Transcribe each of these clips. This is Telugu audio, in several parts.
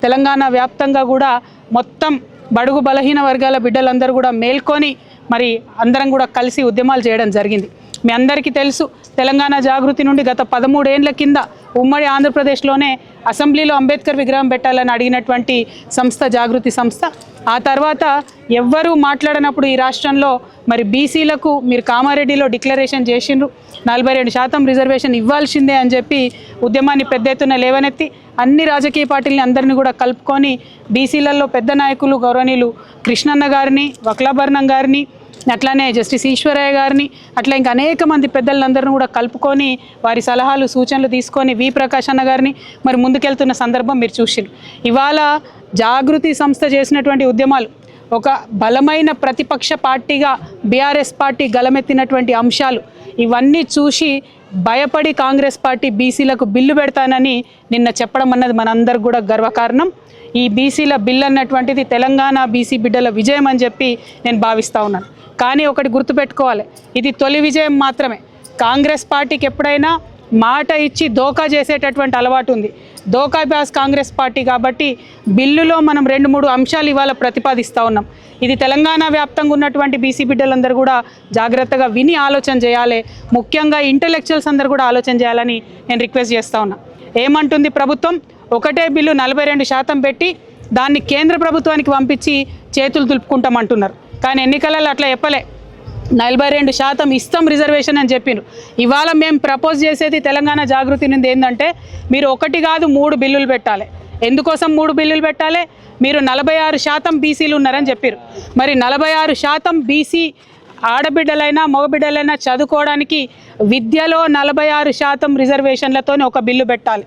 తెలంగాణ వ్యాప్తంగా కూడా మొత్తం బడుగు బలహీన వర్గాల బిడ్డలందరూ కూడా మేల్కొని మరి అందరం కూడా కలిసి ఉద్యమాలు చేయడం జరిగింది. మీ అందరికీ తెలుసు, తెలంగాణ జాగృతి నుండి గత 13 ఏళ్ల కింద ఉమ్మడి ఆంధ్రప్రదేశ్లోనే అసెంబ్లీలో అంబేద్కర్ విగ్రహం పెట్టాలని అడిగినటువంటి సంస్థ జాగృతి సంస్థ. ఆ తర్వాత ఎవ్వరూ మాట్లాడనప్పుడు ఈ రాష్ట్రంలో మరి బీసీలకు మీరు కామారెడ్డిలో డిక్లరేషన్ చేసిండ్రు, 42% రిజర్వేషన్ ఇవ్వాల్సిందే అని చెప్పి ఉద్యమాన్ని పెద్ద ఎత్తున లేవనెత్తి అన్ని రాజకీయ పార్టీలని అందరినీ కూడా కలుపుకొని బీసీలలో పెద్ద నాయకులు గౌరవనీయులు కృష్ణన్న గారిని, వక్లాభరణం గారిని, అట్లానే జస్టిస్ ఈశ్వరయ్య గారిని, అట్లా ఇంకా అనేక మంది పెద్దలందరినీ కూడా కలుపుకొని వారి సలహాలు సూచనలు తీసుకొని వి ప్రకాష్ అన్న గారిని మరి ముందుకెళ్తున్న సందర్భం మీరు చూసిండ్రు. ఇవాళ జాగృతి సంస్థ చేసినటువంటి ఉద్యమాలు ఒక బలమైన ప్రతిపక్ష పార్టీగా బీఆర్ఎస్ పార్టీ గలమెత్తినటువంటి అంశాలు ఇవన్నీ చూసి భయపడి కాంగ్రెస్ పార్టీ బీసీలకు బిల్లు పెడతానని నిన్న చెప్పడం అన్నది మనందరికి కూడా గర్వకారణం. ఈ బీసీల బిల్లు అన్నటువంటిది తెలంగాణ బీసీ బిడ్డల విజయం అని చెప్పి నేను భావిస్తూ ఉన్నాను. కానీ ఒకటి గుర్తుపెట్టుకోవాలి, ఇది తొలి విజయం మాత్రమే. కాంగ్రెస్ పార్టీకి ఎప్పుడైనా మాట ఇచ్చి దోకా చేసేటటువంటి అలవాటు ఉంది. దోకా బ్యాస్ కాంగ్రెస్ పార్టీ కాబట్టి బిల్లులో మనం 2-3 అంశాలు ఇవాళ ప్రతిపాదిస్తూ ఉన్నాం. ఇది తెలంగాణ వ్యాప్తంగా ఉన్నటువంటి బీసీ బిడ్డలందరూ కూడా జాగ్రత్తగా విని ఆలోచన చేయాలి. ముఖ్యంగా ఇంటెలెక్చువల్స్ అందరూ కూడా ఆలోచన చేయాలని నేను రిక్వెస్ట్ చేస్తూ ఉన్నా. ఏమంటుంది ప్రభుత్వం? ఒకటే బిల్లు 42% పెట్టి దాన్ని కేంద్ర ప్రభుత్వానికి పంపించి చేతులు దులుపుకుంటామంటున్నారు. కానీ ఎన్నికలలో అట్లా చెప్పలే, 42% ఇస్తాం రిజర్వేషన్ అని చెప్పినారు. ఇవాళ మేము ప్రపోజ్ చేసేది తెలంగాణ జాగృతి నుండి ఏంటంటే, మీరు 1 కాదు 3 బిల్లులు పెట్టాలి. ఎందుకోసం 3 బిల్లులు పెట్టాలి? మీరు 46% బీసీలు ఉన్నారని చెప్పారు. మరి 46% బీసీ ఆడబిడ్డలైనా మగబిడ్డలైనా చదువుకోవడానికి విద్యలో 46% రిజర్వేషన్లతోనే ఒక బిల్లు పెట్టాలి.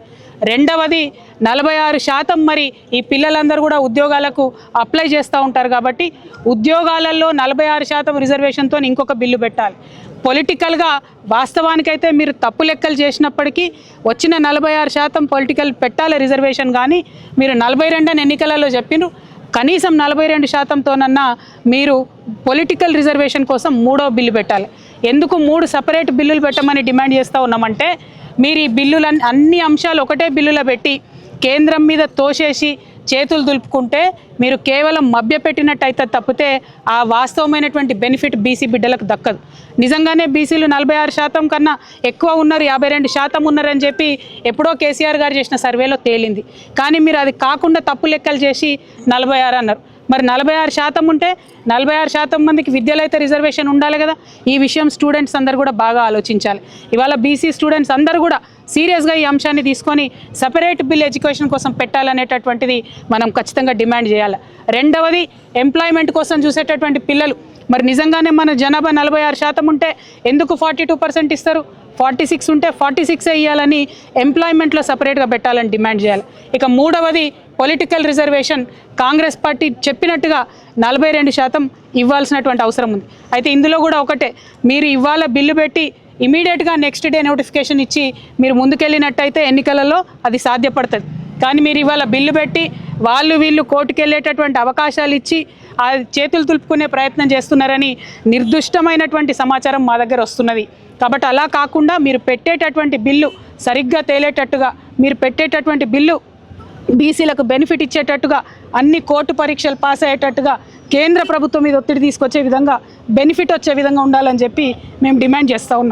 రెండవది 46% మరి ఈ పిల్లలందరూ కూడా ఉద్యోగాలకు అప్లై చేస్తూ ఉంటారు కాబట్టి ఉద్యోగాలలో 46% రిజర్వేషన్తో ఇంకొక బిల్లు పెట్టాలి. పొలిటికల్గా వాస్తవానికైతే మీరు తప్పు లెక్కలు చేసినప్పటికీ వచ్చిన 46% పొలిటికల్ పెట్టాలి రిజర్వేషన్. కానీ మీరు 42 ఎన్నికలలో చెప్పినారు, కనీసం 42%తోనన్నా మీరు పొలిటికల్ రిజర్వేషన్ కోసం 3వ బిల్లు పెట్టాలి. ఎందుకు 3 సపరేట్ బిల్లులు పెట్టమని డిమాండ్ చేస్తూ ఉన్నామంటే, మీరు ఈ బిల్లులు అన్ని అంశాలు ఒకటే బిల్లులో పెట్టి కేంద్రం మీద తోసేసి చేతులు దులుపుకుంటే మీరు కేవలం మభ్యపెట్టినట్టయితే తప్పితే ఆ వాస్తవమైనటువంటి బెనిఫిట్ బీసీ బిడ్డలకు దక్కదు. నిజంగానే బీసీలు 46% కన్నా ఎక్కువ ఉన్నారు, 52% ఉన్నారని చెప్పి ఎప్పుడో కేసీఆర్ గారు చేసిన సర్వేలో తేలింది. కానీ మీరు అది కాకుండా తప్పు లెక్కలు చేసి 46 అన్నారు. మరి 46% ఉంటే 46% మందికి విద్యలో అయితే రిజర్వేషన్ ఉండాలి కదా. ఈ విషయం స్టూడెంట్స్ అందరూ కూడా బాగా ఆలోచించాలి. ఇవాళ బీసీ స్టూడెంట్స్ అందరూ కూడా సీరియస్గా ఈ అంశాన్ని తీసుకొని సపరేట్ బిల్ ఎడ్యుకేషన్ కోసం పెట్టాలనేటటువంటిది మనం ఖచ్చితంగా డిమాండ్ చేయాలి. రెండవది, ఎంప్లాయ్మెంట్ కోసం చూసేటటువంటి పిల్లలు మరి నిజంగానే మన జనాభా 46% ఉంటే ఎందుకు 42% ఇస్తారు? 46 ఉంటే 46 ఇవ్వాలని ఎంప్లాయ్మెంట్లో సపరేట్గా పెట్టాలని డిమాండ్ చేయాలి. ఇక మూడవది, పొలిటికల్ రిజర్వేషన్ కాంగ్రెస్ పార్టీ చెప్పినట్టుగా 42% ఇవ్వాల్సినటువంటి అవసరం ఉంది. అయితే ఇందులో కూడా ఒకటే, మీరు ఇవాళ బిల్లు పెట్టి ఇమీడియట్గా నెక్స్ట్ డే నోటిఫికేషన్ ఇచ్చి మీరు ముందుకెళ్ళినట్టయితే ఎన్నికలలో అది సాధ్యపడుతుంది. కానీ మీరు ఇవాళ బిల్లు పెట్టి వాళ్ళు వీళ్ళు కోర్టుకు వెళ్ళేటటువంటి అవకాశాలు ఇచ్చి ఆ చేతులు తులుపుకునే ప్రయత్నం చేస్తున్నారని నిర్దుష్టమైనటువంటి సమాచారం మా దగ్గర వస్తున్నది. కాబట్టి అలా కాకుండా మీరు పెట్టేటటువంటి బిల్లు సరిగ్గా తేలేటట్టుగా, మీరు పెట్టేటటువంటి బిల్లు బీసీలకు బెనిఫిట్ ఇచ్చేటట్టుగా, అన్ని కోర్టు పరీక్షలు పాస్ అయ్యేటట్టుగా, కేంద్ర ప్రభుత్వం మీద ఒత్తిడి తీసుకొచ్చే విధంగా, బెనిఫిట్ వచ్చే విధంగా ఉండాలని చెప్పి మేము డిమాండ్ చేస్తూ ఉన్నాం.